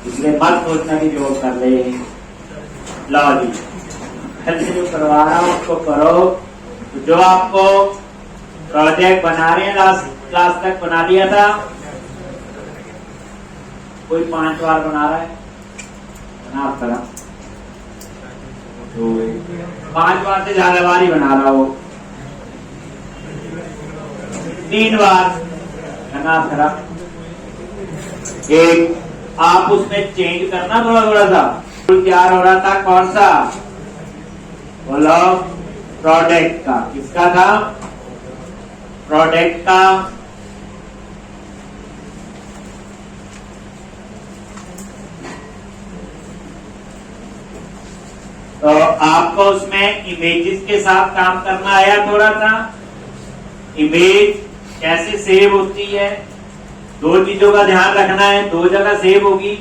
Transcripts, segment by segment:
इसलिए मत सोचना कि जो कर ले। लो जी, जो करवा रहा हूं उसको करो। तो जो आपको प्रोजेक्ट बना रहे हैं लास्ट क्लास तक बना दिया था, कोई 5 बार बना रहा है, बना करा तो 5 बार से ज्यादा बार ही बना रहा हो, 3 बार बना करा। एक आप उसमें चेंज करना थोड़ा थोड़ा सा। तैयार हो रहा था कौन सा, बोलो, प्रोडक्ट का। किसका था, प्रोडक्ट का। तो आपको उसमें इमेजेस के साथ काम करना आया थोड़ा सा। इमेज कैसे सेव होती है, 2 चीजों का ध्यान रखना है। 2 जगह सेव होगी,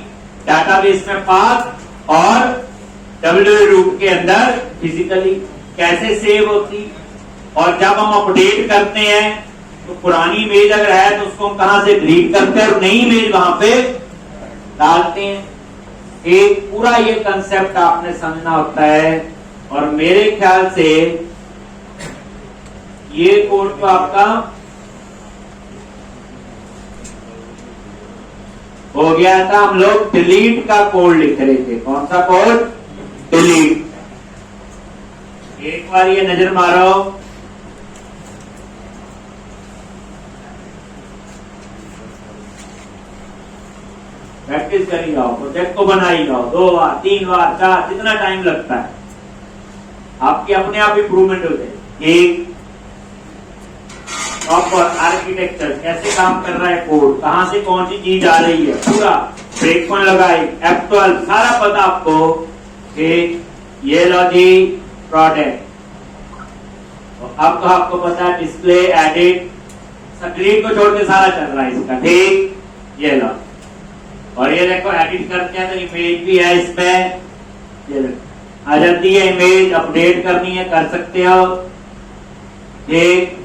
डाटाबेस में पाथ और डब्ल्यू रूट के अंदर फिजिकली कैसे सेव होती। और जब हम अपडेट करते हैं तो पुरानी इमेज अगर है तो उसको हम कहां से डिलीट करते हैं और नई इमेज वहां पे डालते हैं। एक पूरा ये कंसेप्ट आपने समझना होता है। और मेरे ख्याल से ये कोड तो आपका हो गया था। हम लोग डिलीट का कोड लिख रहे थे। कौन सा कोड, डिलीट। एक बार ये नजर मारो, प्रैक्टिस करी जाओ, प्रोजेक्ट को बनाई जाओ 2 बार 3 बार 4, जितना टाइम लगता है आपकी अपने आप इंप्रूवमेंट हो जाए। एक प्रॉपर आर्किटेक्चर कैसे काम कर रहा है कोड, कहां से कौन सी चीज आ रही है, पूरा ब्रेक पॉइंट लगाए, F12 सारा पता आपको कि ये लो जी प्रोडक्ट। अब तो आपको पता है डिस्प्ले, एडिट, स्क्रीन को छोड़ के सारा चल रहा है इसका, ठीक। ये लो, और ये देखो एडिट करते हैं तो इमेज भी है इसमें, ये आ जाती है इमेज। अपडेट करनी है कर सकते हो, ठीक।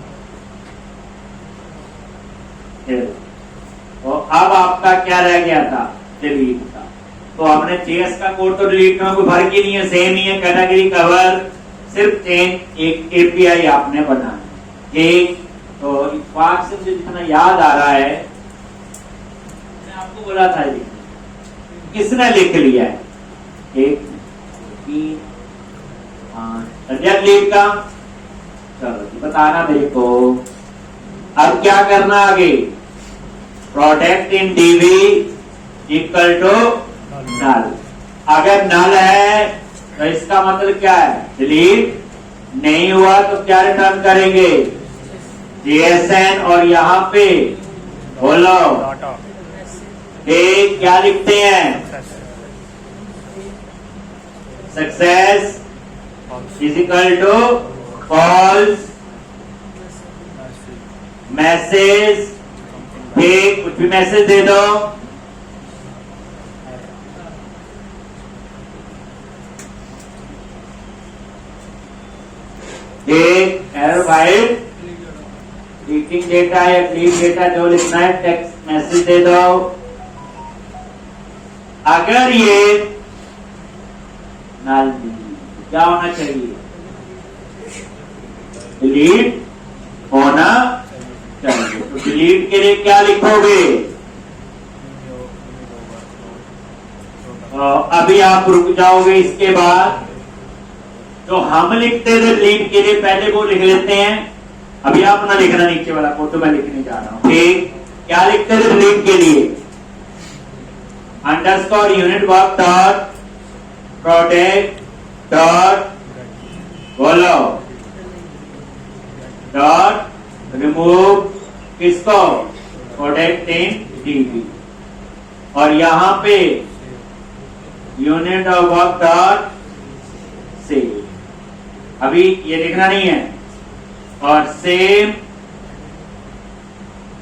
तो अब आपका क्या रह गया था, डिलीट का। तो हमने जेएस का कोड तो डिलीट में कोई फर्क ही नहीं है, सेम ही है, कैटेगरी कवर, सिर्फ चेंज एक एपीआई आपने बनाना, ठीक। तो इत्तेफाक से मुझे जितना याद आ रहा है, मैंने आपको बोला था जी, किसने लिख लिया है, 1 3 5 डिलीट का। चलो बताना मेरे को। अब क्या करना आगे, product in DB equal to null. अगर नल है तो इसका मतलब क्या है, डिलीट। नहीं हुआ तो क्या रिटर्न करेंगे, जेएसएन। और यहां पे बोलो एक क्या लिखते हैं, success is equal to false message, ठीक। कुछ भी मैसेज दे दो, एक एरर वाइड रीडिंग डेटा या डिलीट डेटा जो लिखना है, टेक्स्ट मैसेज दे दो। अगर ये नल क्या होना चाहिए, डिलीट होना चाहिए। तो डिलीट के लिए क्या लिखोगे, अभी आप रुक जाओगे। इसके बाद जो हम लिखते थे डिलीट के लिए, पहले वो लिख लेते हैं। अभी आप ना लिखना नीचे वाला कोड, तो मैं लिखने जा रहा हूं, ठीक। क्या लिखते थे डिलीट के लिए, underscore unit work dot product dot बोलो डॉट रिमूव किसको, प्रोडक्ट इन डीबी। और यहां पे unit of work dot save, अभी ये लिखना नहीं है। और सेम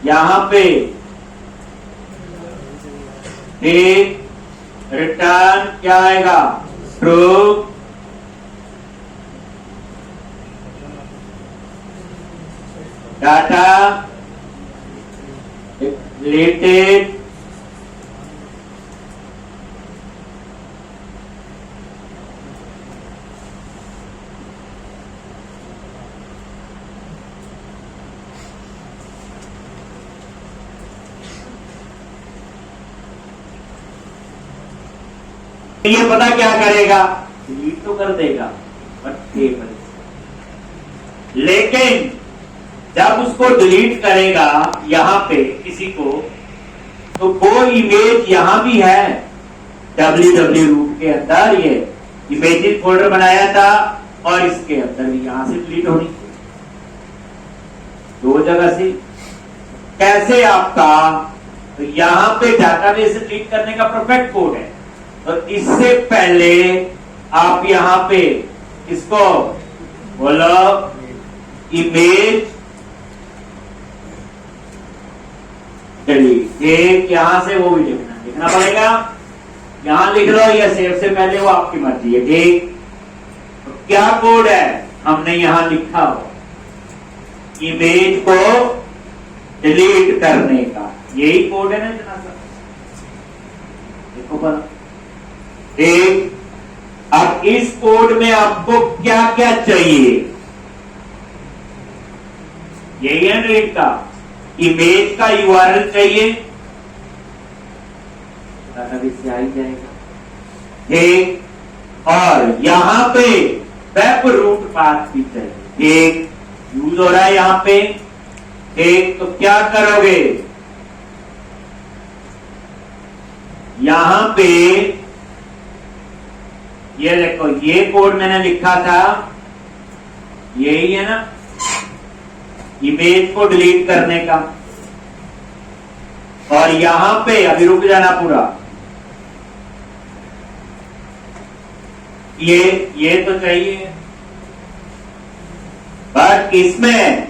यहां पे एक रिटर्न क्या आएगा, ट्रू। डाटा रिलेटेड ये पता क्या करेगा, डिलीट तो कर देगा बट टेबल। लेकिन जब उसको डिलीट करेगा यहां पे किसी को, तो वो इमेज यहां भी है www रूट के अंदर, ये इमेजेस फोल्डर बनाया था और इसके अंदर भी यहां से डिलीट होनी चाहिए, दो जगह से। कैसे आपका, तो यहां पे डाटाबेस से डिलीट करने का परफेक्ट कोड है, तो इससे पहले आप यहां पे इसको बोलो इमेज डिलीट, एक यहां से वो भी लिखना पड़ेगा, यहां लिख लो या सेव से पहले, वो आपकी मर्जी है। ठीक, तो क्या कोड है हमने यहां लिखा हो, इमेज को डिलीट करने का, यही कोड है ना इतना सा, देखो पर। ठीक, अब इस कोड में आपको क्या क्या चाहिए, यही है डिलीट का, इमेज का यूआरएल चाहिए, डाटाबेस से आ ही जाएगा। ठीक, और यहां पे वेब रूट पाथ भी चाहिए, ठीक, यूज हो रहा है यहां पे। ठीक, तो क्या करोगे, यहां पे ये देखो, ये कोड मैंने लिखा था, यही है ना, इमेज को डिलीट करने का। और यहां पे अभी रुक जाना पूरा, ये तो चाहिए, बट इसमें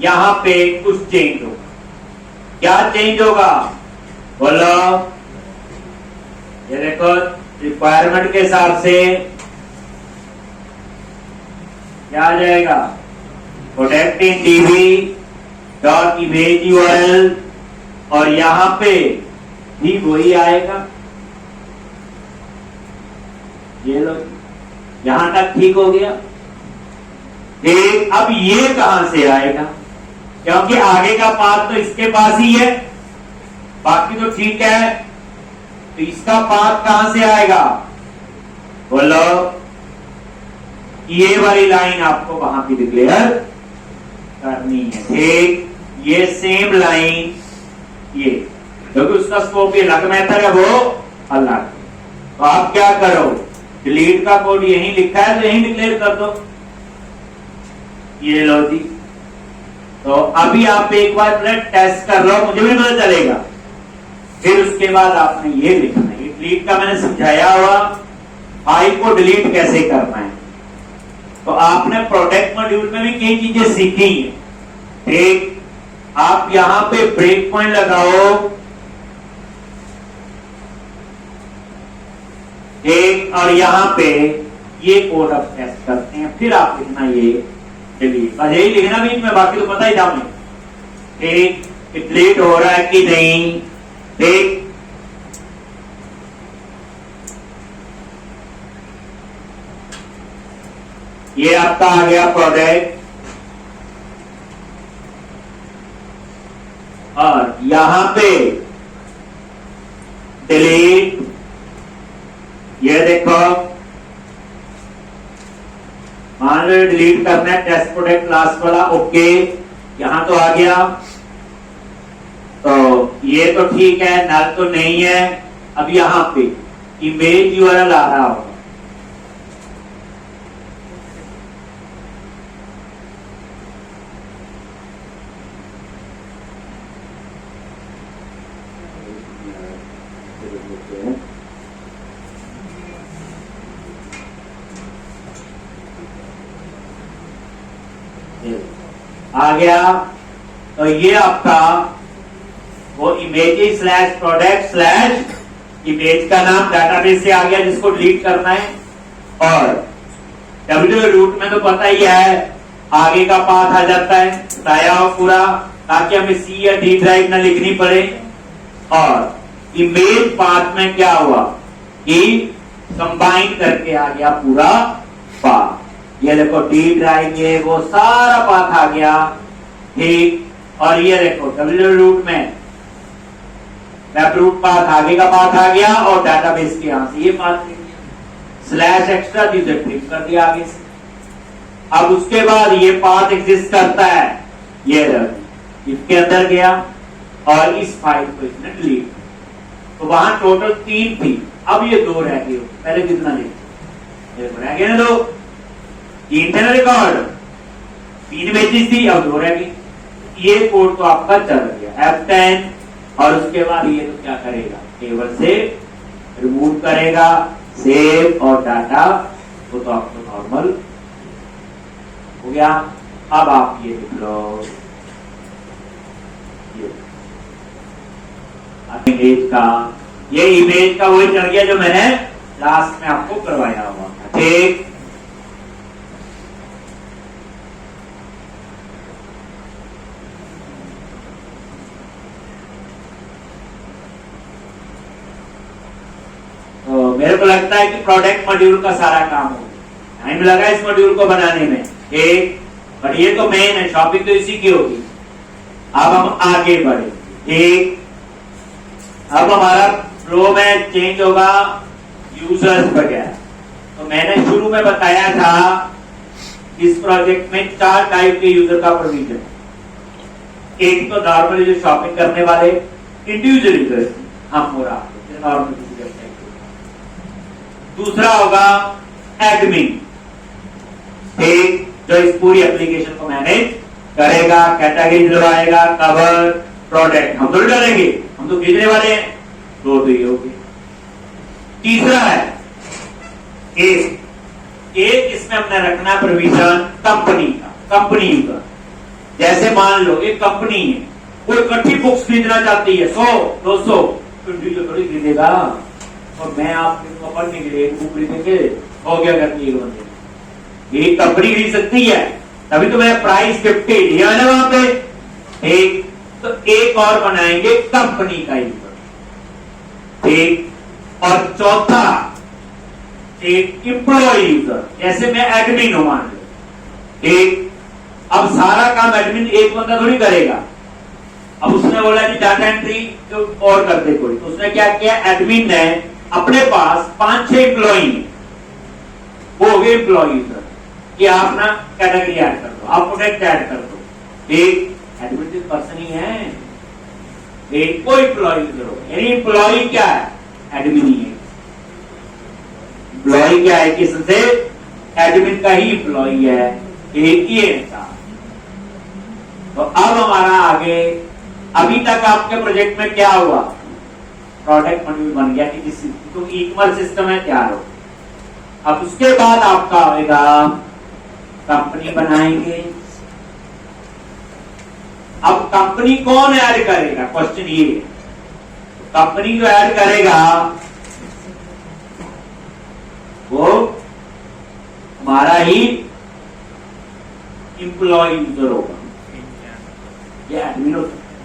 यहां पे कुछ चेंज होगा। क्या चेंज होगा बोलो, ये देखो रिक्वायरमेंट के हिसाब से क्या आ जाएगा, protecting dB dot image URL, और यहां पे भी वही आएगा। ये लो, यहां तक ठीक हो गया। ठीक, अब ये कहां से आएगा, क्योंकि आगे का पाथ तो इसके पास ही है, बाकी तो ठीक है, तो इसका पाथ कहां से आएगा बोलो, ये वाली लाइन आपको वहां की डिक्लेयर करनी है। ठीक, ये सेम लाइन, ये क्योंकि उसका स्कोप ये अलग मेथड है, वो अलग। तो आप क्या करो, डिलीट का कोड यहीं लिखा है तो यहीं डिक्लेयर कर दो, ये लो जी। तो अभी आप एक बार टेस्ट कर लो, मुझे भी पता चलेगा, फिर उसके बाद आपने ये लिखना है। डिलीट का मैंने समझाया हुआ, फाइल को डिलीट कैसे करना है, तो आपने प्रोटेक्ट मॉड्यूल में भी कई चीजें सीखी हैं। ठीक, आप यहां पे ब्रेक पॉइंट लगाओ, ठीक, और यहां पे ये कोड अब टेस्ट करते हैं, फिर आप लिखना ये डिलीट, बस यही लिखना बीच में, बाकी तो पता ही था मुझे। ठीक, डिलीट हो रहा है कि नहीं। ठीक, ये आपका आ गया प्रोडक्ट, और यहां पे डिलीट, ये देखो मान लो डिलीट करना है टेस्ट प्रोडक्ट क्लास वाला, ओके, यहां तो आ गया, तो ये तो ठीक है, नल तो नहीं है। अब यहां पे इमेज यूआरएल आ रहा होगा, आ गया। तो ये आपका वो image slash product slash image का नाम डाटाबेस से आ गया, जिसको डिलीट करना है। और डब्ल्यू रूट में तो पता ही है, आगे का पाथ आ जाता है, बताया हो पूरा, ताकि हमें सी या डी ड्राइव ना लिखनी पड़े। और इमेज पाथ में क्या हुआ कि कंबाइन करके आ गया पूरा पाथ, ये देखो डी ड्राइव, ये वो सारा पाथ आ गया। ठीक, और ये देखो डब्ल्यू रूट में वेब रूट पाथ आगे का पाथ आ गया और डाटाबेस के यहां से ये पाथ ले लिया, स्लैश एक्स्ट्रा दी ट्रिम कर दिया आगे से। अब उसके बाद ये पाथ एग्जिस्ट करता है, ये इसके अंदर गया और इस फाइल को इसने डिलीट, तो वहां टोटल 3 थी, अब ये 2 रह गए। पहले कितना रह गया ना, 2 3 थे ना रिकॉर्ड, 3 इमेजेस थी, अब 2 रह गई। ये कोड तो आपका चल गया F10, और उसके बाद ये तो क्या करेगा, टेबल से रिमूव करेगा, सेव और डाटा वो तो आपको नॉर्मल हो गया। अब आप ये लिख लो, ये इमेज का वही चढ़ गया जो मैंने लास्ट में आपको करवाया हुआ था, ठीक। तो मेरे को लगता है कि प्रोडक्ट मॉड्यूल का सारा काम हो गया, टाइम लगा इस मॉड्यूल को बनाने में, ठीक। पर ये तो मेन है, शॉपिंग तो इसी की होगी। अब हम आगे बढ़े, ठीक। अब हमारा फ्लो में चेंज होगा यूजर्स वगैरह। तो मैंने शुरू में बताया था इस प्रोजेक्ट में 4 टाइप के यूजर का प्रोविजन। एक तो नॉर्मली जो शॉपिंग करने वाले इंडिविजुअल यूजर्स, हम और आप नॉर्मल किसी वेबसाइट। दूसरा होगा एडमिन, ठीक, जो इस पूरी एप्लीकेशन को मैनेज करेगा, कैटेगरी लगाएगा, कवर, प्रोडक्ट हम तो डालेंगे, हम तो खरीदने वाले हैं, तो ये हो गया। तीसरा है एक इसमें हमने रखना प्रोविजन कंपनी का, कंपनी यूजर। जैसे मान लो एक कंपनी है, कोई इकट्ठी बुक्स खरीदना चाहती है, 100 200, तो इंडिविजुअल थोड़ी खरीदेगा, और मैं आपको पढ़ने के लिए एक बुक खरीदेंगे हो गया करती है बंदे, ये कंपनी खरीद सकती है, तभी तो मैं प्राइस 50 दिया है ना वहां पे, एक। तो एक और बनाएंगे कंपनी का यूजर, ठीक। और चौथा एक एम्प्लॉय यूजर, जैसे मैं एडमिन हूं मान लो, ठीक। अब सारा काम एडमिन एक बंदा थोड़ी करेगा, अब उसने बोला कि डाटा एंट्री तो और कर दे कोई, तो उसने क्या किया, एडमिन ने अपने पास 5-6 एम्प्लॉई, वो हो गए एम्प्लॉय यूजर, कि आप ना कैटेगरी ऐड कर दो, आप प्रोडक्ट ऐड कर दो, ठीक। एडमिन पर्सन ही है, एक कोई एम्प्लॉय यूजर हो, यानी एम्प्लॉय क्या है, एडमिन ही है। एम्प्लॉय क्या है, किससे, एडमिन का ही एम्प्लॉय है, एक ही इंसान। तो अब हमारा आगे, अभी तक आपके प्रोजेक्ट में क्या हुआ, प्रोडक्ट मॉड्यूल बन गया कि जिस तो ई कॉमर्स सिस्टम है तैयार हो। अब उसके बाद आपका होगा कंपनी बनाएंगे। अब कंपनी कौन ऐड करेगा, क्वेश्चन ये है। कंपनी जो ऐड करेगा वो हमारा ही एम्प्लॉय यूजर होगा, ये एडमिन हो सकता है।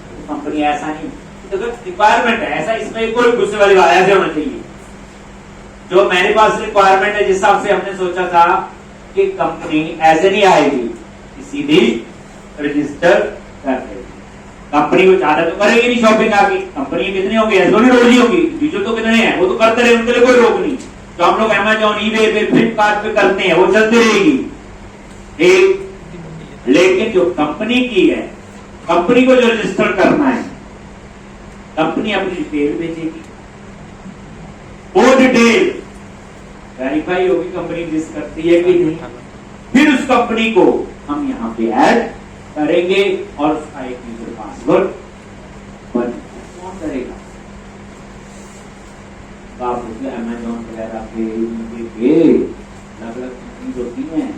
तो कंपनी ऐसा नहीं, तो रिक्वायरमेंट है ऐसा, इसमें कोई गुस्से वाली बात ऐसे होना चाहिए। जो मेरे पास रिक्वायरमेंट है, जिस हिसाब से हमने सोचा था कि कंपनी ऐसे नहीं आएगी, सीधी रजिस्टर कर देगी। कंपनी को ज्यादा तो करेगी नहीं शॉपिंग आगे, कंपनी कितनी होगी, ऐसे नहीं रोज नहीं होगी, यूजर तो कितने हैं, वो तो करते रहे, उनके लिए कोई रोक नहीं। तो हम लोग अमेजॉन, ईबे पे, फ्लिपकार्ट पे करते हैं, वो चलती रहेगी, ठीक। लेकिन जो कंपनी की है, कंपनी को जो रजिस्टर करना है, कंपनी अपनी डिटेल भेजेगी, वो डिटेल वेरीफाई होगी कंपनी एग्जिस्ट करती है कि नहीं, फिर उस कंपनी को हम यहाँ पे ऐड करेंगे और उसका एक यूजर पासवर्ड कौन करेगा, तो आप उसमें अमेजॉन वगैरह पे अलग अलग कंपनी होती हैं,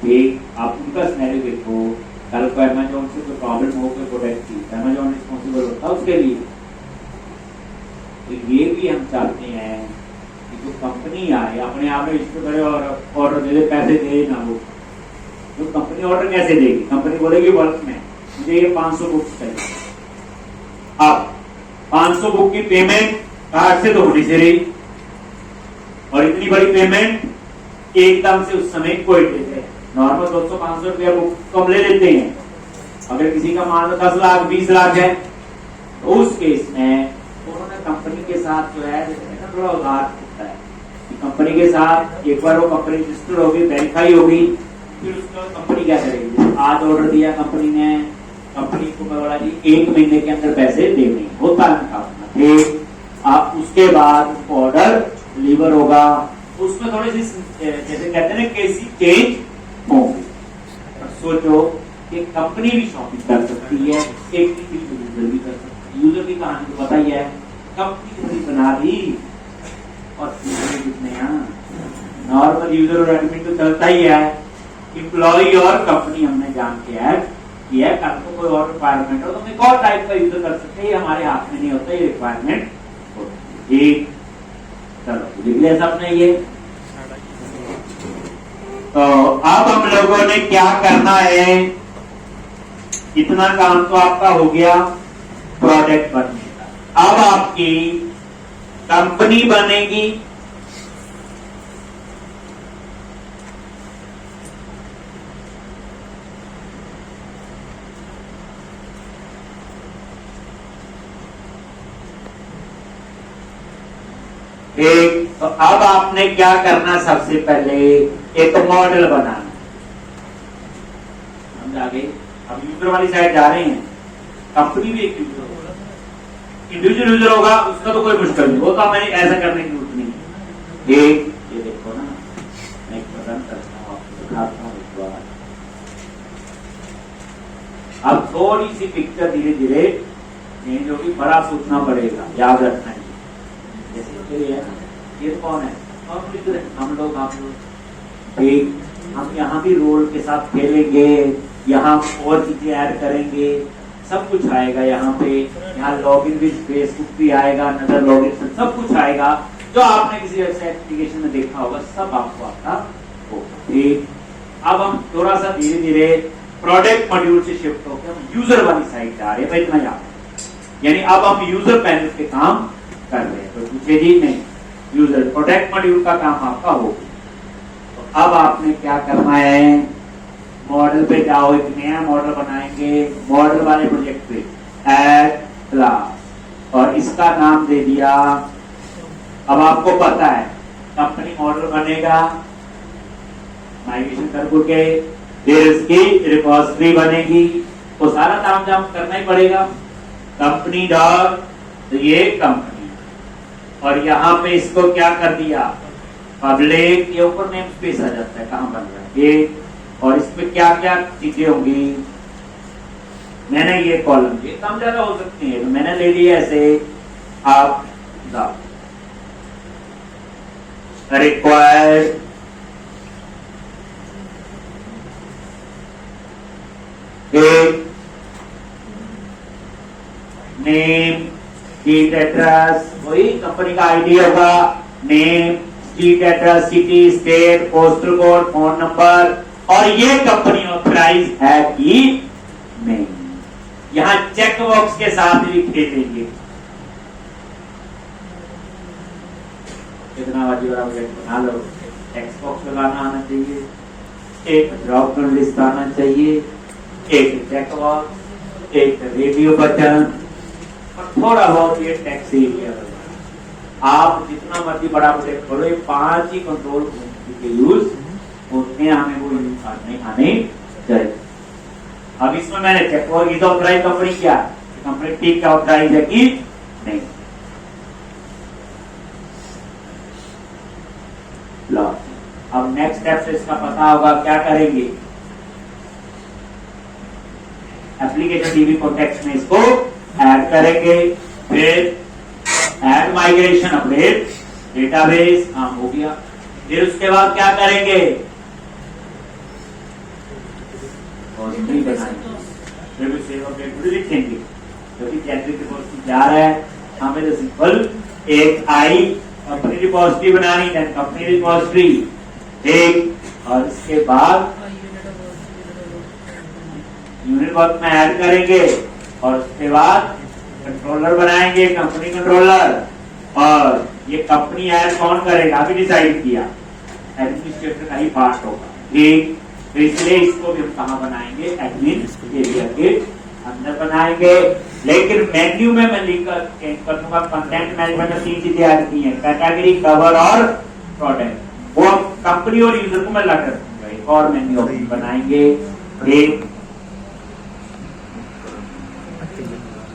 एक आप उनका सिनेरियो देखो, कल को अमेजॉन से कोई प्रॉब्लम हो कोई प्रोडक्ट की, अमेजॉन रिस्पॉन्सिबल होता है उसके लिए। तो ये भी हम चाहते हैं कि जो कंपनी आए अपने आप में रजिस्टर करे और ऑर्डर दे दे, पैसे दे ना, वो जो कंपनी ऑर्डर कैसे देगी, कंपनी बोलेगी बल्क में मुझे ये 500 बुक्स चाहिए। अब 500 बुक की पेमेंट कार्ड से तो होनी से रही, और इतनी बड़ी पेमेंट एकदम से उस समय कोई देते हैं, नॉर्मल 200-500 रुपया बुक तो हम ले लेते हैं। अगर किसी का मान लो 10 लाख 20 लाख है तो उस केस में उन्होंने कंपनी के साथ जो है थोड़ा उधार होता है कि कंपनी के साथ एक बार वो कंपनी रजिस्टर होगी, वेरीफाई होगी, फिर उसको कंपनी क्या करेगी, आज ऑर्डर दिया कंपनी ने, कंपनी को बोला जी 1 महीने के अंदर पैसे देने होता है ठीक। आप उसके बाद ऑर्डर डिलीवर होगा, उसमें थोड़ी सी जैसे कहते हैं ना कैसी चेंज होंगी। सोचो कि कंपनी भी शॉपिंग कर सकती है, एक यूजर भी कर सकती है। यूजर की कहानी तो पता ही है, कंपनी कितनी बना दी और कितने नॉर्मल यूजर और एडमिन तो चलता ही है। एम्प्लॉय और कंपनी हमने जान के ऐड किया है, कल को कोई और रिक्वायरमेंट हो तो हम एक और टाइप का यूजर कर सकते हैं, हमारे हाथ में नहीं होता, ये रिक्वायरमेंट होती है। ठीक, चलो लिख लिया सबने ये। तो अब हम लोगों ने क्या करना है, इतना काम तो आपका हो गया प्रोडक्ट बनने का। अब आपकी कंपनी बनेगी, एक तो अब आपने क्या करना, सबसे पहले एक मॉडल बनाना। समझ आ गई? अब यूजर वाली साइड जा रहे हैं, कंपनी भी एक यूजर होगा, इंडिविजुअल यूजर होगा, उसका तो कोई मुश्किल नहीं, वो तो मैंने ऐसा करने की जरूरत नहीं। एक ये देखो ना, मैं एक बटन करता हूँ, आपको दिखाता हूँ एक बार। अब थोड़ी सी पिक्चर धीरे धीरे चेंज होगी, बड़ा सोचना पड़ेगा, याद रखना है। जैसे ये कौन है, हम लोग आप लोग ठीक, हम यहाँ भी रोल के साथ खेलेंगे, यहाँ और चीजें ऐड करेंगे, सब कुछ आएगा यहाँ पे। यहाँ लॉगिन भी फेसबुक भी आएगा, नजर लॉगिन सब कुछ आएगा, जो आपने किसी वेबसाइट एप्लीकेशन में देखा होगा, सब आपको आता होगा। ठीक, अब हम थोड़ा सा धीरे धीरे प्रोडक्ट मॉड्यूल से शिफ्ट होकर हम यूजर वाली साइड जा रहे हैं, इतना याद है। यानी अब हम यूजर पैनल के काम कर रहे हैं, तो पूछे जी नहीं, यूजर प्रोडक्ट मॉड्यूल का काम आपका हो। तो अब आपने क्या करना है, मॉडल पे जाओ, एक नया मॉडल बनाएंगे, मॉडल वाले प्रोजेक्ट पे ऐड क्लास, और इसका नाम दे दिया। अब आपको पता है कंपनी मॉडल बनेगा, माइग्रेशन करके फिर इसकी रिपोजिटरी बनेगी, तो सारा काम जाम करना ही पड़ेगा। कंपनी डॉट, तो ये कंपनी, और यहाँ पे इसको क्या कर दिया, पब्लिक, ये ऊपर नेम स्पेस आ जाता है, कहाँ बन रहा है ये, और इसमें क्या क्या चीजें होंगी। मैंने ये कॉलम, ये कम ज्यादा हो सकती है, तो मैंने ले लिया ऐसे, आप रिक्वायर्ड नेम, स्ट्रीट एड्रेस, वही कंपनी का आईडी होगा, name, street address, city, state, postal code, phone number, और ये कंपनी ऑथराइज है कि नहीं। यहां चेक बॉक्स के साथ भी खेलेंगे। कितना वाला प्रोजेक्ट बना लो, टेक्स्ट बॉक्स लगाना आना चाहिए, एक ड्रॉप डाउन लिस्ट आना चाहिए, एक चेक बॉक्स, एक रेडियो बटन, और थोड़ा बहुत ये टेक्स्ट एरिया। आप जितना मर्जी बड़ा प्रोजेक्ट करो, ये 5 ही कंट्रोल के यूज उतने हमें वो यूज आने चाहिए। अब इसमें मैंने चेक किया, इज ऑथराइज कंपनी क्या, कंपनी ठीक का ऑथराइज है कि नहीं। लो, अब नेक्स्ट स्टेप से इसका पता होगा, क्या करेंगे, एप्लीकेशन डीबी कॉन्टेक्स्ट में इसको ऐड करेंगे, फिर ऐड माइग्रेशन अपडेट डेटाबेस, काम हो गया। फिर उसके बाद क्या करेंगे, फिर भी सेव अपडेट लिखेंगे, क्योंकि कैटेगरी रिपोजिटरी जा रहा है, हमें तो सिंपल एक आई कंपनी रिपोजिटरी बनानी है, कंपनी रिपोजिटरी एक, और इसके बाद यूनिट वर्क में ऐड करेंगे, और उसके बाद कंट्रोलर बनाएंगे, कंपनी कंट्रोलर, और ये कंपनी ऐड कौन करेगा अभी डिसाइड किया, एडमिनिस्ट्रेटर का ही पार्ट होगा। ठीक, तो इसलिए इसको भी हम कहाँ बनाएंगे, एडमिन एरिया के अंदर बनाएंगे। लेकिन मेन्यू में मैं लिख कर चेंज कर दूंगा। कंटेंट मैनेजमेंट में 3 चीजें ऐड की हैं, कैटेगरी, कवर और प्रोडक्ट। वो कंपनी और यूजर को मैं ला कर दूंगा। एक और मेन्यू बनाएंगे, ब्रेक।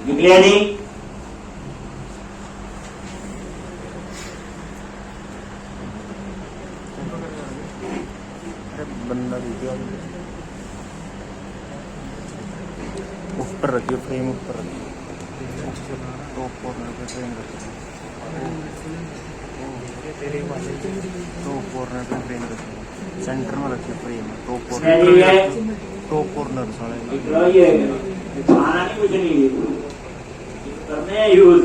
निकलिए नहीं? बंदा ऊपर रखिए, फ्रेम ऊपर रखिए, टॉप कॉर्नर पे फ्रेम रखिए, टॉप कॉर्नर पे फ्रेम रखिए, सेंटर में रखिए फ्रेम, टॉप कॉर्नर साले ये बनाना नहीं, कुछ नहीं करने हैं यूज।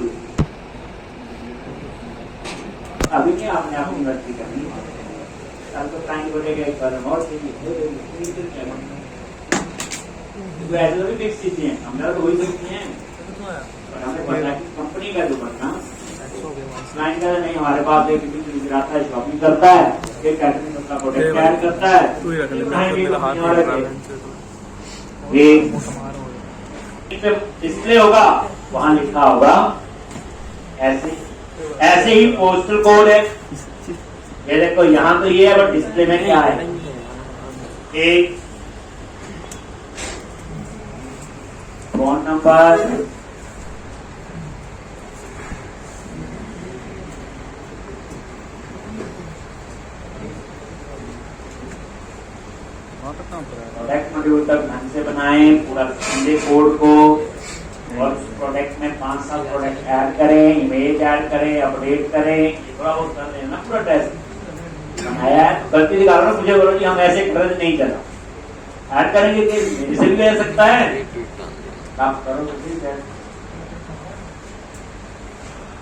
अभी नहीं, आपने अपनी मर्जी करनी है। कल तो टाइम बढ़ेगा, एक बार और तो ऐसे तो भी फिक्स चीजें हैं, हमारा तो वही सकते हैं। और हमें पता है कंपनी का जो बनना क्लाइंट का नहीं, हमारे पास एक यूजर आता है, शॉपिंग करता है, एक कैटरिंग अपना प्रोडक्ट तैयार करता है, डिस्प्ले होगा, वहां लिखा होगा ऐसे। ऐसे ही पोस्टल कोड है, ये देखो यहाँ तो ये है, बट डिस्प्ले में क्या है, एक फोन नंबर, प्रोडक्ट मॉड्यूल तक ढंग से बनाएं पूरा संडे कोड को, और प्रोडक्ट में 5-7 प्रोडक्ट ऐड करें, इमेज ऐड करें, अपडेट करें, थोड़ा बहुत कर देना। पूरा टेस्ट बनाया है, गलती दिखा रहा हूँ, मुझे बोलो कि हम ऐसे खर्च नहीं चला, ऐड करेंगे कि मेरे से भी ले सकता है, आप करो तो ठीक है।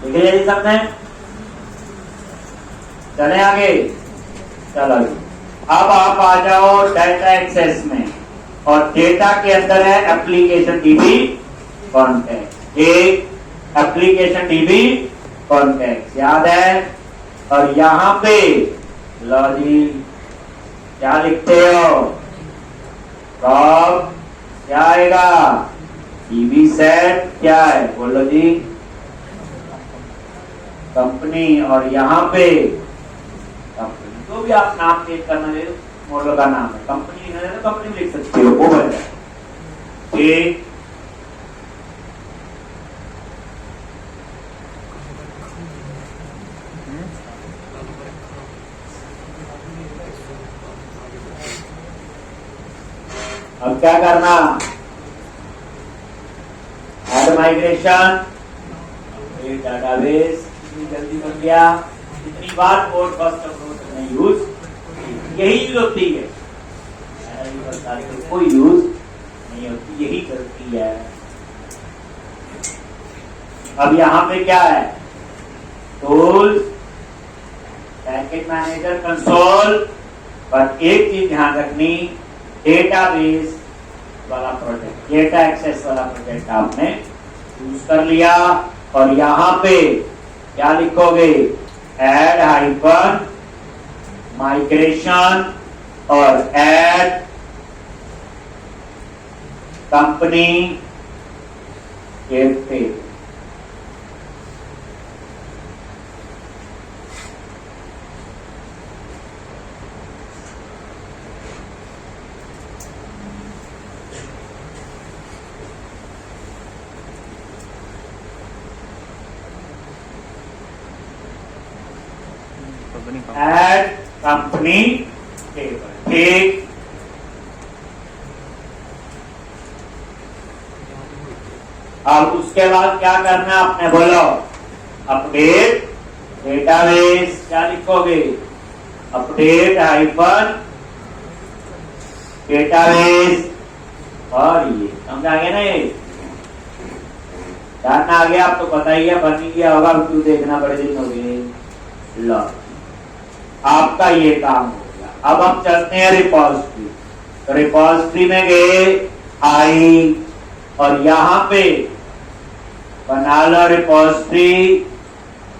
देखिए ये सब है, चले आगे। चलो अब आप आ जाओ डाटा एक्सेस में, और डेटा के अंदर है एप्लीकेशन डीबी कॉन्टेक्ट, एक एप्लीकेशन डीबी कॉन्टेक्ट याद है। और यहां पे लो जी, क्या लिखते हो, कब क्या आएगा, डीबी सेट क्या है, बोलो जी, कंपनी। और यहाँ पे कंपनी तो भी आप नाम चेंज करना है, मॉडल का नाम है, कंपनी लिखना है तो कंपनी लिख सकते हो, वो बन जाए। एक अब क्या करना, ऐड माइग्रेशन, एक डाटाबेस, जल्दी बन गया। इतनी बार कोड फर्स्ट अप्रोच में यूज, यही यूज होती है, कोई यूज नहीं होती, यही करती है। अब यहाँ पे क्या है, टूल्स, पैकेज मैनेजर, कंसोल, पर एक चीज ध्यान रखनी, डेटाबेस वाला प्रोजेक्ट, डेटा एक्सेस वाला प्रोजेक्ट आपने चूज कर लिया। और यहाँ पे क्या लिखोगे, ऐड हाइफन माइग्रेशन और ऐड कंपनी के ऐड कंपनी टेबल, ठीक। अब उसके बाद क्या करना है आपने, बोलो, अपडेट डेटाबेस, क्या लिखोगे, अपडेट हाइफन डेटाबेस। और ये समझ आ गया ना, ये जानना आ गया, आप तो पता ही है, बन ही गया होगा, क्यों देखना, बड़े दिन हो गए। लो आपका ये काम हो गया। अब हम चलते हैं रिपॉजिटरी, तो रिपॉजिटरी में गए, आई, और यहां पे बना लो रिपॉजिटरी।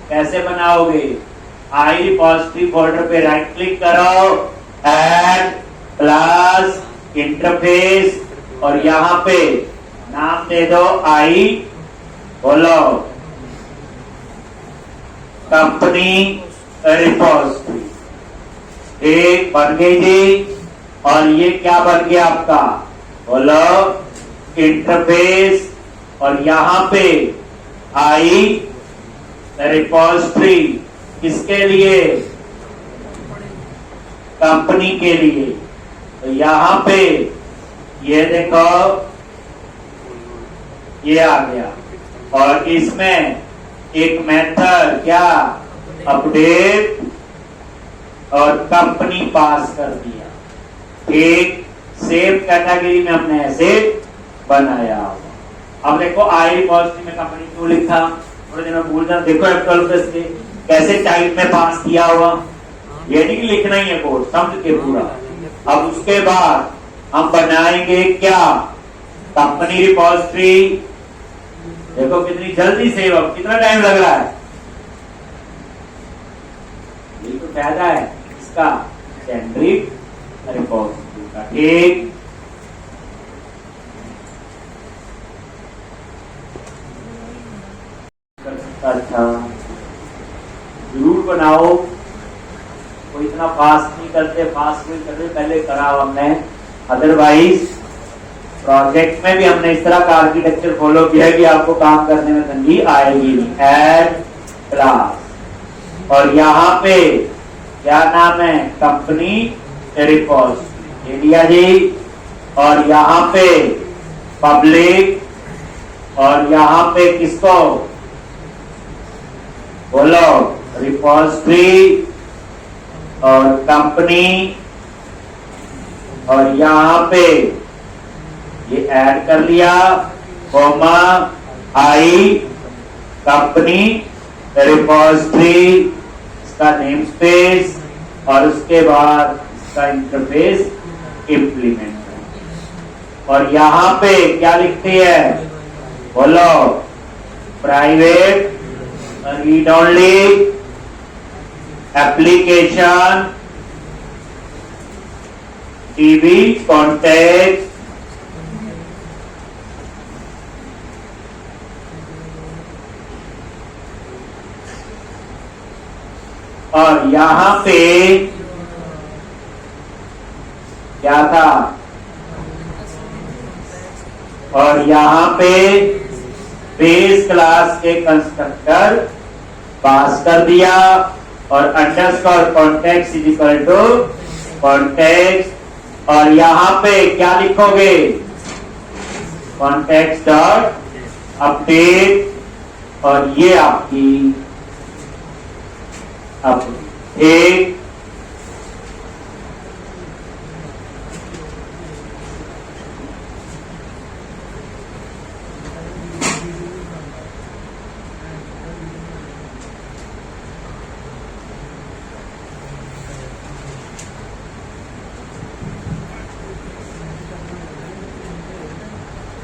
कैसे बनाओगे, आई रिपॉजिटरी फोल्डर पे राइट क्लिक करो, ऐड प्लस इंटरफेस, और यहां पे नाम दे दो आई बोलो, कंपनी रिपोजिटरी एक बन गई जी। और ये क्या बन गया आपका, बोलो इंटरफेस। और यहां पे आई रिपोजिटरी किसके लिए, कंपनी के लिए। तो यहां पे ये देखो ये आ गया। और इसमें एक मेथड क्या, अपडेट और कंपनी पास कर दिया। एक सेव कैटेगरी में हमने ऐसे बनाया। अब देखो आई रिपोजिटरी में कंपनी क्यों लिखा, थोड़े दिन में भूल जाओ। देखो F12 से कैसे टाइप में पास किया हुआ, ये नहीं कि लिखना ही है कोड, समझ के पूरा। अब उसके बाद हम बनाएंगे क्या, कंपनी रिपोजिटरी। देखो कितनी जल्दी सेव, अब कितना टाइम लग रहा है, ये तो फायदा है इसका जेनरिक रिपोजिटरी का। ठीक, अच्छा जरूर बनाओ, कोई इतना फास्ट नहीं करते, फास्ट नहीं करते, पहले करा हमने। अदरवाइज प्रोजेक्ट में भी हमने इस तरह का आर्किटेक्चर फॉलो किया कि आपको काम करने में तंगी आएगी नहीं। ऐड क्लास और यहाँ पे क्या नाम है, कंपनी रिपोजिटरी दिया जी। और यहाँ पे पब्लिक और यहाँ पे किसको, बोलो रिपोजिटरी और कंपनी। और यहाँ पे ये ऐड कर लिया, कॉमा आई कंपनी रिपोजिटरी, इसका नेम स्पेस और उसके बाद इसका इंटरफेस इंप्लीमेंट। और यहाँ पे क्या लिखती है, बोलो private read only application DB context. और यहां पे क्या था, और यहां पे बेस क्लास के कंस्ट्रक्टर पास कर दिया। और underscore context is equal to context. और यहां पे क्या लिखोगे, कॉन्टेक्स्ट डॉट अपडेट। और ये आपकी अपडेट।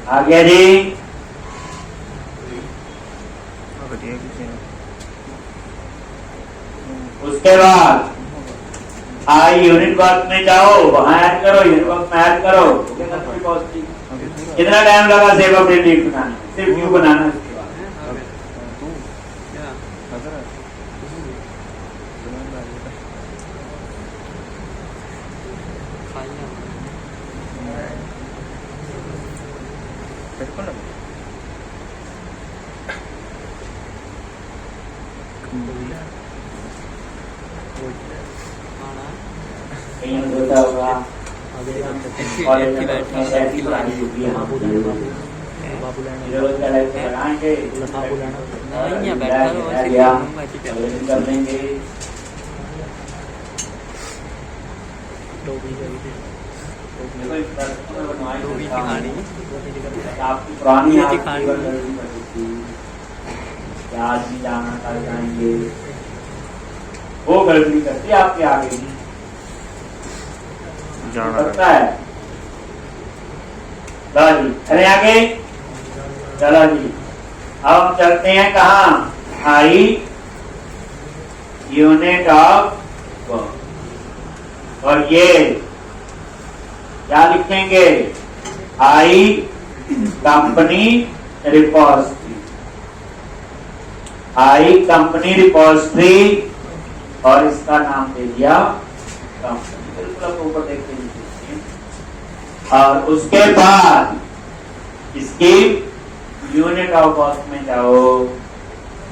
आ गया जी। उसके बाद आई यूनिट वर्क में जाओ, वहां ऐड करो, यूनिट वर्क में ऐड करो। कितना टाइम लगा सेव अपडेट डिलीट बनाने में, सिर्फ व्यू बनाना। उसके बाद होता होगा और ऐसी पुरानी होगी कर लेंगे। आपकी पुरानी आज भी जाना कर जाएंगे, वो गलती करती है आपके आगे करता है। चलो जी, अरे आगे चलो जी। अब हम चलते हैं कहाँ, आई यूनिट ऑफ वर्क। और ये क्या लिखेंगे, आई कंपनी रिपोजिटरी। आई कंपनी रिपोजिटरी और इसका नाम दे दिया कंपनी। बिल्कुल आप ऊपर देखते हैं। और उसके बाद इसकी यूनिट ऑफ वर्क में जाओ।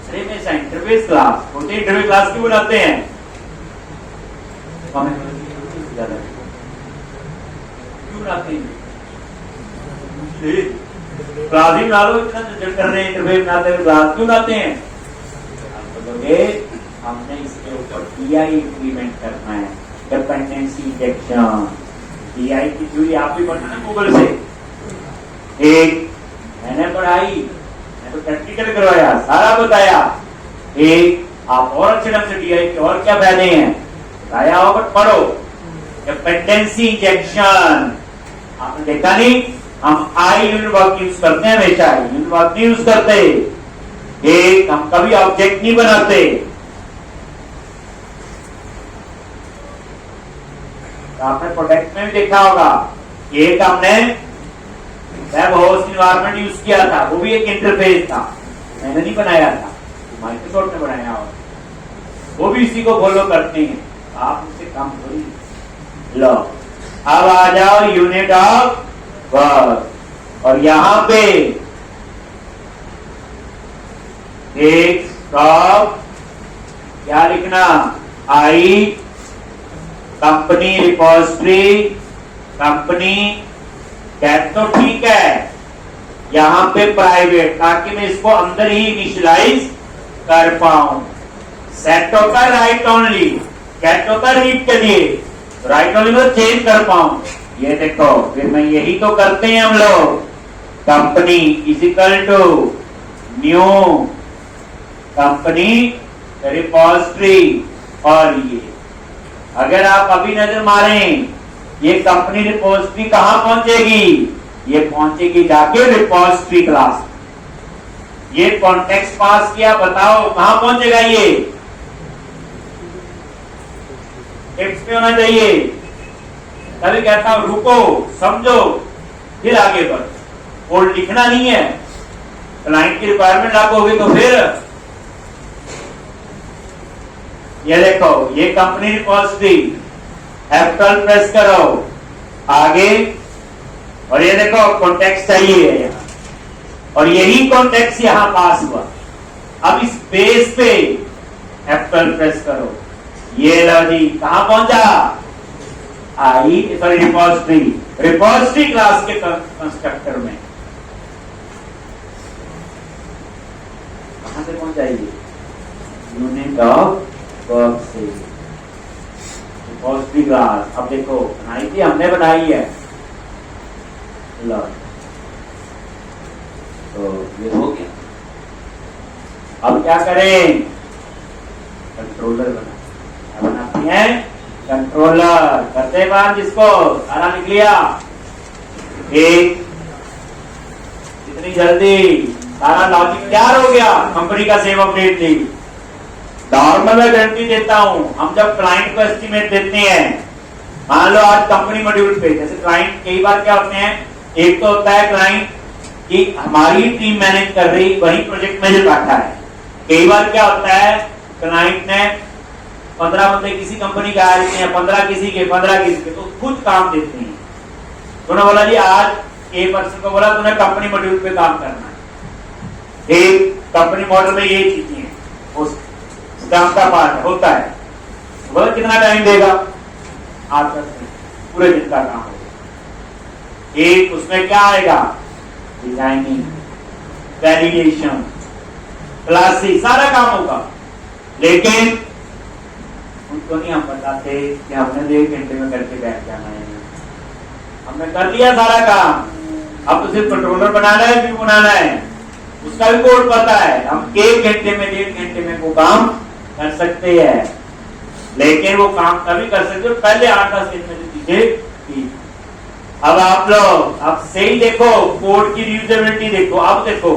अरे में इंटरफेस क्लास होते, इंटरफेस क्लास क्यों बनाते हैं? क्यों बनाते हैं? क्लास ही बना लो, इतना झंझट कर रहे हैं, इंटरफेस बनाते हैं, क्लास क्यों बनाते हैं? आप बोलोगे हमने इसके ऊपर पीआई इंप्लीमेंट करना है, डिपेंडेंसी इंजेक्शन। पीआई की थ्योरी आप भी पढ़ना ना गूगल से। एक मैंने पढ़ाई, मैं तो प्रैक्टिकल करवाया, सारा बताया। एक आप और अच्छे ढंग से डीआई के और क्या फायदे हैं बताया हो, बट पढ़ो। डिपेंडेंसी इंजेक्शन आपने देखा नहीं, हम आई यूनिट वर्क यूज करते हैं, हमेशा यूनिट वर्क नहीं यूज करते। एक हम कभी ऑब्जेक्ट नहीं बनाते। आपने प्रोडक्ट में भी देखा होगा, एक हमने वेब होस्ट एनवायरनमेंट यूज किया था, वो भी एक इंटरफेस था, मैंने नहीं बनाया था, माइक्रोसॉफ्ट ने बनाया और वो भी इसी को फॉलो करते हैं। आप उससे काम थोड़ी। लो अब आ जाओ यूनिट ऑफ वर्क, और यहां पे एक स्टॉप क्या लिखना, आई कंपनी रिपोजिटरी कंपनी कैट तो ठीक है, यहां पे प्राइवेट, ताकि मैं इसको अंदर ही इनिशियलाइज कर पाऊं। सेट होता है राइट ओनली, कैट होता है रीड के लिए, राइट ओनली में चेंज कर पाऊं। ये देखो फिर मैं यही तो करते हैं हम लोग। Company equal to new company repository, और ये अगर आप अभी नजर मारें, ये कंपनी रिपोजिटरी कहां पहुंचेगी? ये पहुंचेगी जाके रिपोजिटरी क्लास। ये कॉन्टेक्स्ट पास किया, बताओ कहां पहुंचेगा? ये टेक्स्ट पे होना चाहिए। तभी कहता हूं रुको, समझो, फिर आगे बढ़ो। कोड लिखना नहीं है, क्लाइंट की रिक्वायरमेंट लागू होगी तो फिर ये देखो, ये कंपनी रिपोजिटरी, F12 प्रेस करो आगे, और ये देखो कॉन्टेक्स्ट चाहिए है यहाँ, और यही कॉन्टेक्स्ट यहां पास हुआ। अब इस बेस पे F12 प्रेस करो, ये लो जी कहां पहुंचा? आई सॉरी रिपोजिटरी क्लास के कंस्ट्रक्टर में। कहां से पहुंचाइए? यूनिट ऑफ वर्क से रिपोजिटरी क्लास। अब देखो बनाई थी हमने, बनाई है, लो तो ये हो गया। अब क्या करें? कंट्रोलर बनाती हैं, कंट्रोलर करते बार जिसको सारा लिख लिया। एक इतनी जल्दी सारा लॉजिक तैयार हो गया, कंपनी का सेव अपडेट ली। नॉर्मल में गारंटी देता हूं, हम जब क्लाइंट को एस्टीमेट देते हैं, मान लो आज कंपनी मॉड्यूल पे, जैसे क्लाइंट कई बार क्या होते हैं, एक तो होता है क्लाइंट कि हमारी टीम मैनेज कर रही, वही प्रोजेक्ट मैनेजर बैठा है। कई बार क्या होता है, क्लाइंट ने 15 बंदे किसी कंपनी का आए हैं, 15 किसी के, 15 किसी के, तो खुद काम देते हैं। उन्होंने बोला जी आज ए पर्सन को बोला तूने कंपनी मॉड्यूल पे काम करना है, एक कंपनी मॉडल में ये चीजें हैं, उस काम का पार्ट होता है। बोला कितना टाइम देगा? 8-10 मिनट, पूरे दिन का काम होगा। एक उसमें क्या आएगा? डिजाइनिंग, वैलिडेशन, क्लासिंग, सारा काम होगा। लेकिन उनको नहीं हम बताते कि हमने 1 घंटे में करके बैठ जाना है, हमने कर लिया सारा काम, अब तो सिर्फ कंट्रोलर बनाना है, क्यों बनाना है, उसका भी कोड पता है। हम 1 घंटे में 1.5 घंटे में वो काम कर सकते हैं, लेकिन वो काम तभी कर सकते हो पहले 8-10 दिन में जो चीजें की। अब आप लोग अब सही देखो, कोड की रीयूजेबिलिटी देखो। अब देखो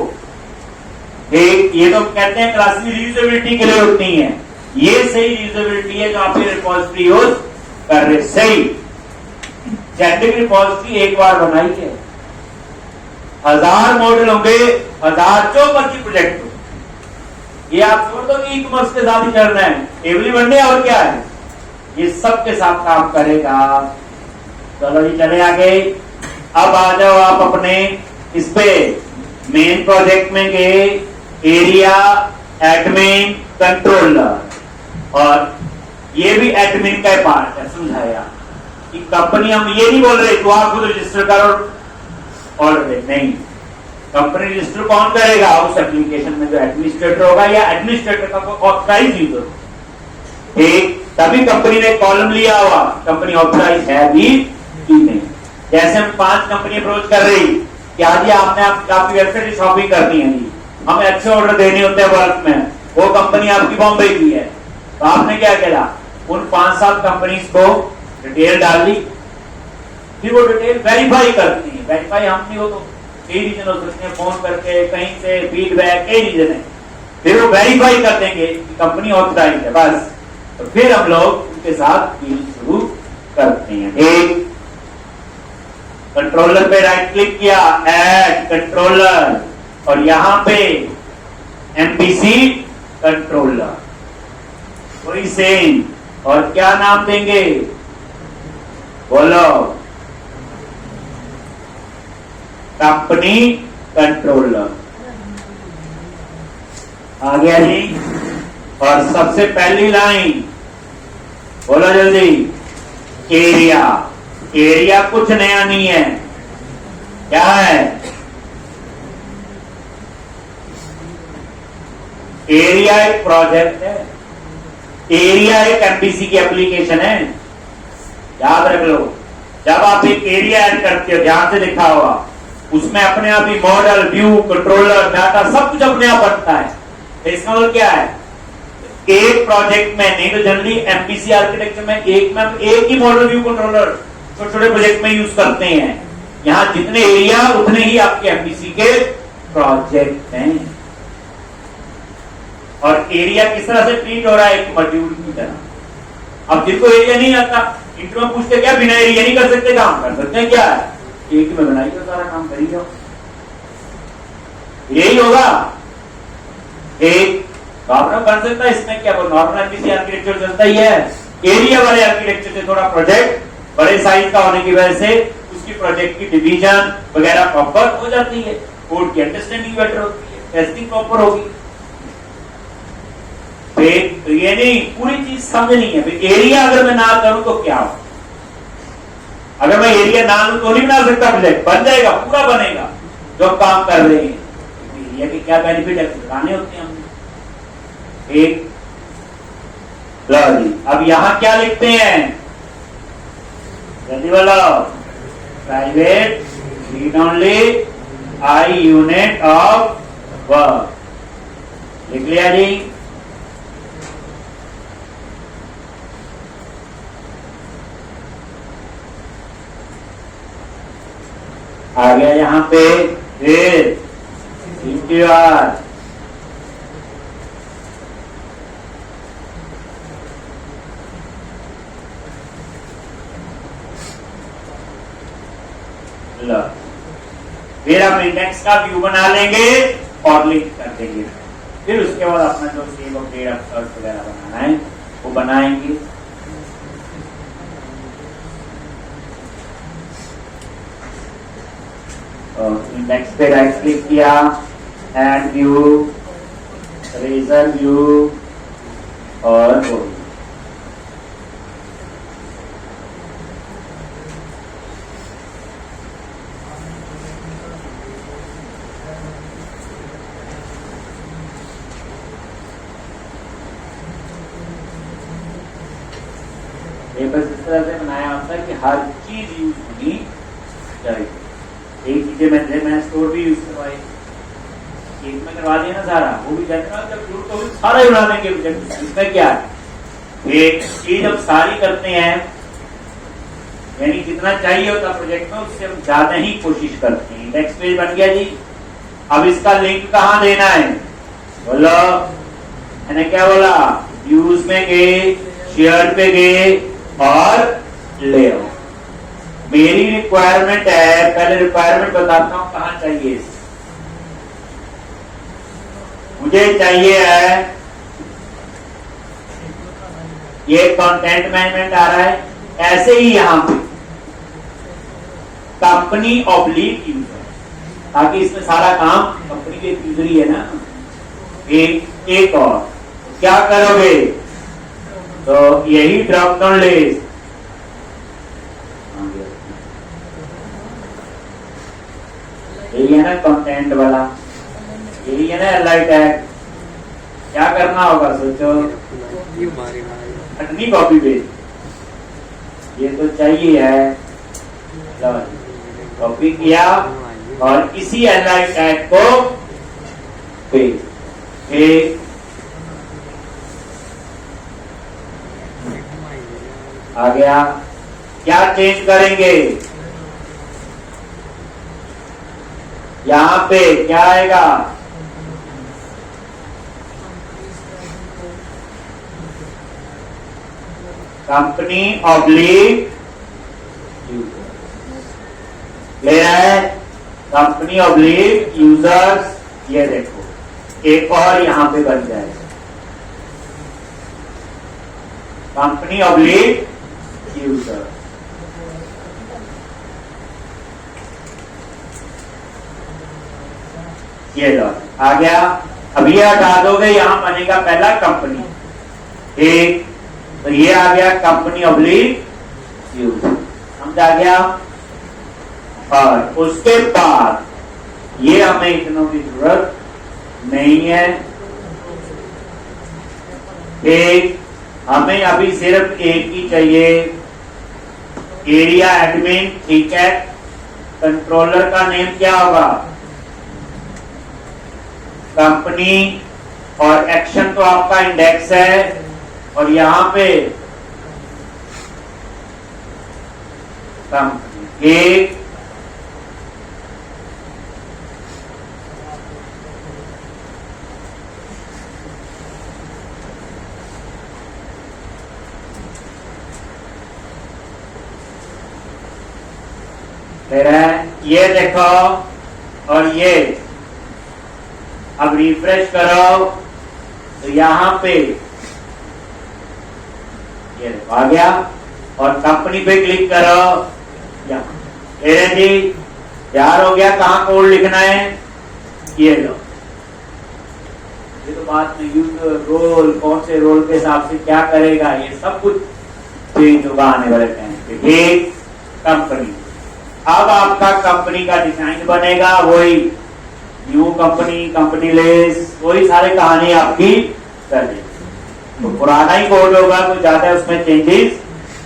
एक ये तो कहते हैं क्लास की रीयूजेबिलिटी के लिए होती है, ये सही रीयूजेबिलिटी है जो आप रिपोजिटरी यूज कर रहे। सही जेनेरिक रिपोजिटरी एक बार बनाई है, 1000 मॉडल होंगे, 1000 जो मर्जी प्रोजेक्ट हो, ये आप छोड़ दो कि ई कॉमर्स के साथ ही चलना है, टेबल बनने और क्या है, ये सब के साथ काम करेगा। चलो जी चले आगे। अब आ जाओ आप अपने इस पे मेन प्रोजेक्ट में गए, एरिया एडमिन कंट्रोलर, और ये भी एडमिन का पार्ट है। समझाया कि कंपनी, हम ये नहीं बोल रहे तो आप खुद रजिस्टर करो ऑलरेडी, नहीं, कंपनी रजिस्टर कौन करेगा, उस एप्लीकेशन में जो एडमिनिस्ट्रेटर होगा या एडमिनिस्ट्रेटर का ऑथराइज यूजर, ठीक, तभी कंपनी ने कॉलम लिया हुआ कंपनी ऑथराइज है भी कि नहीं। जैसे हम 5 कंपनी अप्रोच कर रही कि आज आपने आपकी वेबसाइट शॉपिंग करनी है जी, हमें अच्छे ऑर्डर देने होते हैं वर्क में, वो कंपनी आपकी बॉम्बे की है, तो आपने क्या किया, उन 5-7 कंपनीज को डिटेल डाल दी, फिर वो डिटेल वेरीफाई करती है। वेरीफाई हम नहीं हो तो कई रीजन हो सकते हैं, फोन करके, कहीं से फीडबैक, कई रीजन है, फिर वो वेरीफाई कर देंगे कि कंपनी ऑथराइज है, बस, तो फिर हम लोग उनके साथ डील शुरू करते हैं। एक कंट्रोलर पे राइट क्लिक किया, ऐड कंट्रोलर, और यहां पे एमपीसी कंट्रोलर, कोई सेम, और क्या नाम देंगे, बोलो, कंपनी कंट्रोलर। आ गया जी। और सबसे पहली लाइन बोलो जल्दी, एरिया। एरिया कुछ नया नहीं है, क्या है, एरिया एक प्रोजेक्ट है, एरिया एक एमपीसी की एप्लीकेशन है, याद रख लो। जब आप एक एरिया ऐड करते हो, ध्यान से लिखा हुआ, उसमें अपने आप ही मॉडल, व्यू, कंट्रोलर, डाटा सब कुछ अपने आप बनता है। तो इसका मतलब क्या है, एक प्रोजेक्ट में, नहीं तो जनरली एमपीसी आर्किटेक्चर में एक ही मॉडल, व्यू, कंट्रोलर छोटे छोटे प्रोजेक्ट में यूज करते हैं। यहां जितने एरिया उतने ही आपके एमपीसी के प्रोजेक्ट हैं। और एरिया किस तरह से ट्रीट हो रहा है, एक मॉड्यूल की तरह। अब जिनको एरिया नहीं आता, इंटरव्यू में पूछते क्या बिना एरिया नहीं कर सकते काम, कर सकते हैं, क्या है, एक में बनाइए सारा काम करी जाओ, यही होगा। एक नॉर्मल बन सकता है, इसमें क्या नॉर्मल एमपीसी आर्किटेक्चर चलता ही है। एरिया वाले आर्किटेक्चर से थोड़ा प्रोजेक्ट बड़े साइज का होने की वजह से उसकी प्रोजेक्ट की डिवीजन वगैरह प्रॉपर हो जाती है, कोड की अंडरस्टैंडिंग बेटर होती है, टेस्टिंग प्रॉपर होगी। तो ये नहीं, पूरी चीज समझनी है। एरिया अगर मैं ना करूं तो क्या हो, अगर मैं एरिया ना लूं तो नहीं बना सकता प्रोजेक्ट, बन जाएगा, पूरा बनेगा जो काम कर रहे हैं। एरिया के क्या बेनिफिट है बताने होते हैं हमने। एक अब यहां क्या लिखते हैं, जल्दी बोलो, private read only I unit of work, लिख लिया जी। आ गया यहां पे, फिर इंटीरियर, फिर हम इंडेक्स का व्यू बना लेंगे और लिंक कर देंगे। फिर उसके बाद अपना जो सेव अपडेट सर्च वगैरह बनाना है वो बनाएंगे। इंडेक्स पे राइट क्लिक किया, ऐड व्यू, रेजर व्यू, और वो बस इस तरह से बनाया होता है कि हर चीज यूज होनी चाहिए। एक चीजें मैंने स्टोर भी यूज करवाई, एक में करवा दिया ना सारा, वो भी जनरल जब जरूरत होगी सारा ही बना देंगे। इसमें क्या है, एक चीज हम सारी करते हैं, यानी जितना चाहिए होता प्रोजेक्ट में उससे हम ज्यादा ही कोशिश करते हैं। इंडेक्स पेज बन गया जी। अब इसका लिंक कहाँ देना है, बोलो, मैंने क्या बोला, व्यूज में गए, शेयर पे गए और ले आओ। मेरी रिक्वायरमेंट है, पहले रिक्वायरमेंट बताता हूं कहां चाहिए। मुझे चाहिए है ये कंटेंट मैनेजमेंट आ रहा है, ऐसे ही यहां पे कंपनी ऑब्लिक यूजर, ताकि इसमें सारा काम कंपनी के यूजर ही है ना। एक और क्या करोगे, तो यही ड्रॉप डाउन लिस्ट यही है ना कंटेंट वाला, यही है ना एलाइ टैग। क्या करना होगा सोचो, अपनी कॉपी पेस्ट, ये तो चाहिए है, कॉपी किया और इसी एलाइ टैग को पेस्ट आ गया। क्या चेंज करेंगे, यहां पे क्या आएगा, कंपनी ऑब्लिक ले रहा है, कंपनी ऑब्लिक यूजर्स, ये देखो एक और यहां पे बन जाएगा, कंपनी ऑब्लिक यूजर। ये लो आ गया। अब ये हटा दोगे, यहां बनेगा पहला कंपनी, एक तो ये आ गया कंपनी ऑब्लिक यूजर, समझ आ गया। और उसके बाद ये हमें इतनों की जरूरत नहीं है, एक हमें अभी सिर्फ एक ही चाहिए, एरिया एडमिन, ठीक है। कंट्रोलर का नेम क्या होगा, कंपनी, और एक्शन तो आपका इंडेक्स है, और यहां पे कंपनी एक, ये देखो, और ये अब रिफ्रेश करो तो यहां पे ये आ गया, और कंपनी पे क्लिक करो, यहाँ जी तैयार हो गया। कहाँ कोड लिखना है, ये लो, ये तो बात में यूजर रोल, कौन से रोल के हिसाब से क्या करेगा, ये सब कुछ चेंज होगा आने वाले टाइम पे। ठीक, कंपनी, अब आपका कंपनी का डिजाइन बनेगा वही न्यू कंपनी, कंपनी लिस्ट, वही सारी कहानी आपकी कर देगी। तो पुराना ही कोड होगा, कुछ ज्यादा उसमें चेंजेस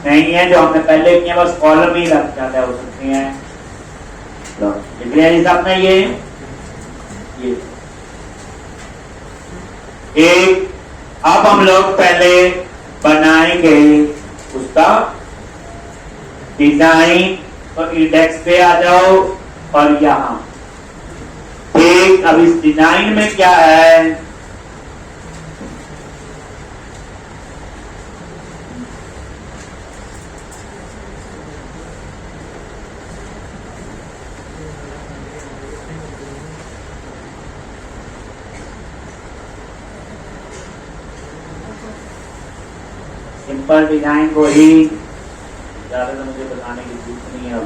नहीं है, जो हमने पहले किए बस कॉलम ही लग जाता हो सकते हैं। लिख लिया जी आपने ये एक। अब हम लोग पहले बनाएंगे उसका डिजाइन, तो इंडेक्स पे आ जाओ, और यहां ठीक, अब इस डिजाइन में क्या है, सिंपल डिजाइन को ही, ज्यादा तो मुझे बताने की जरूरत नहीं है,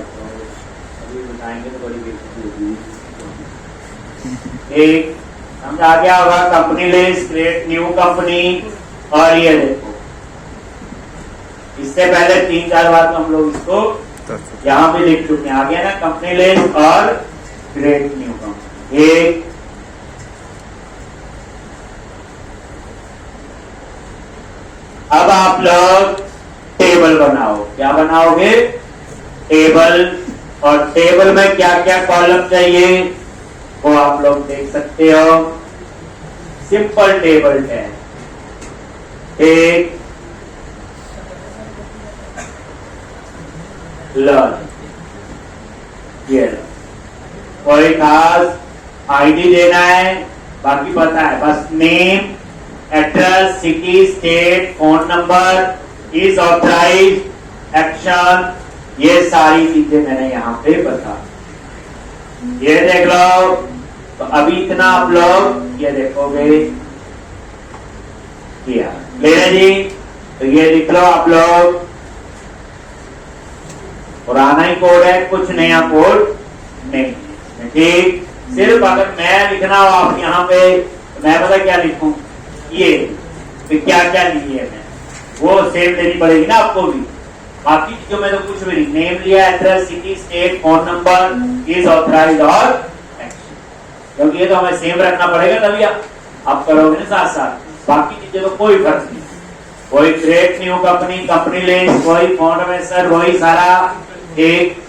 अभी बताएंगे तो बड़ी बेइज्जती होगी। एक समझ आ गया होगा, company list, create new company, और ये देखो इससे पहले 3-4 बार तो हम लोग इसको यहाँ पे लिख चुके हैं, आ गया ना कंपनी लिस्ट और क्रिएट न्यू कंपनी। एक अब आप लोग टेबल बनाओ, क्या बनाओगे, टेबल, और टेबल में क्या क्या कॉलम चाहिए वो आप लोग देख सकते हो। सिंपल टेबल टैग, एक लर्न, ये कोई खास आईडी देना है, बाकी पता है, बस name, address, city, state, phone number, is authorize, action, ये सारी चीजें मैंने यहाँ पे बता। ये देख लो, तो अभी इतना आप लोग ये देखोगे किया मेरा जी, तो ये लिख लो आप लोग, पुराना ही कोड है, कुछ नया कोड नहीं, ठीक। सिर्फ अगर मैं लिखना हो आप यहाँ पे, मैं पता क्या लिखूं, ये तो क्या क्या लिए मैं वो सेम देनी पड़ेगी ना आपको भी। बाकी चीजों में तो कुछ भी नहीं, नेम लिया, address, city, state, phone number, is authorize और एक्शन, क्योंकि ये तो हमें सेम रखना पड़ेगा, तभी आप करोगे ना साथ साथ। बाकी चीजें तो कोई फर्क नहीं, कोई create new company, company list, वही फॉन्ट में सर वही सारा एक।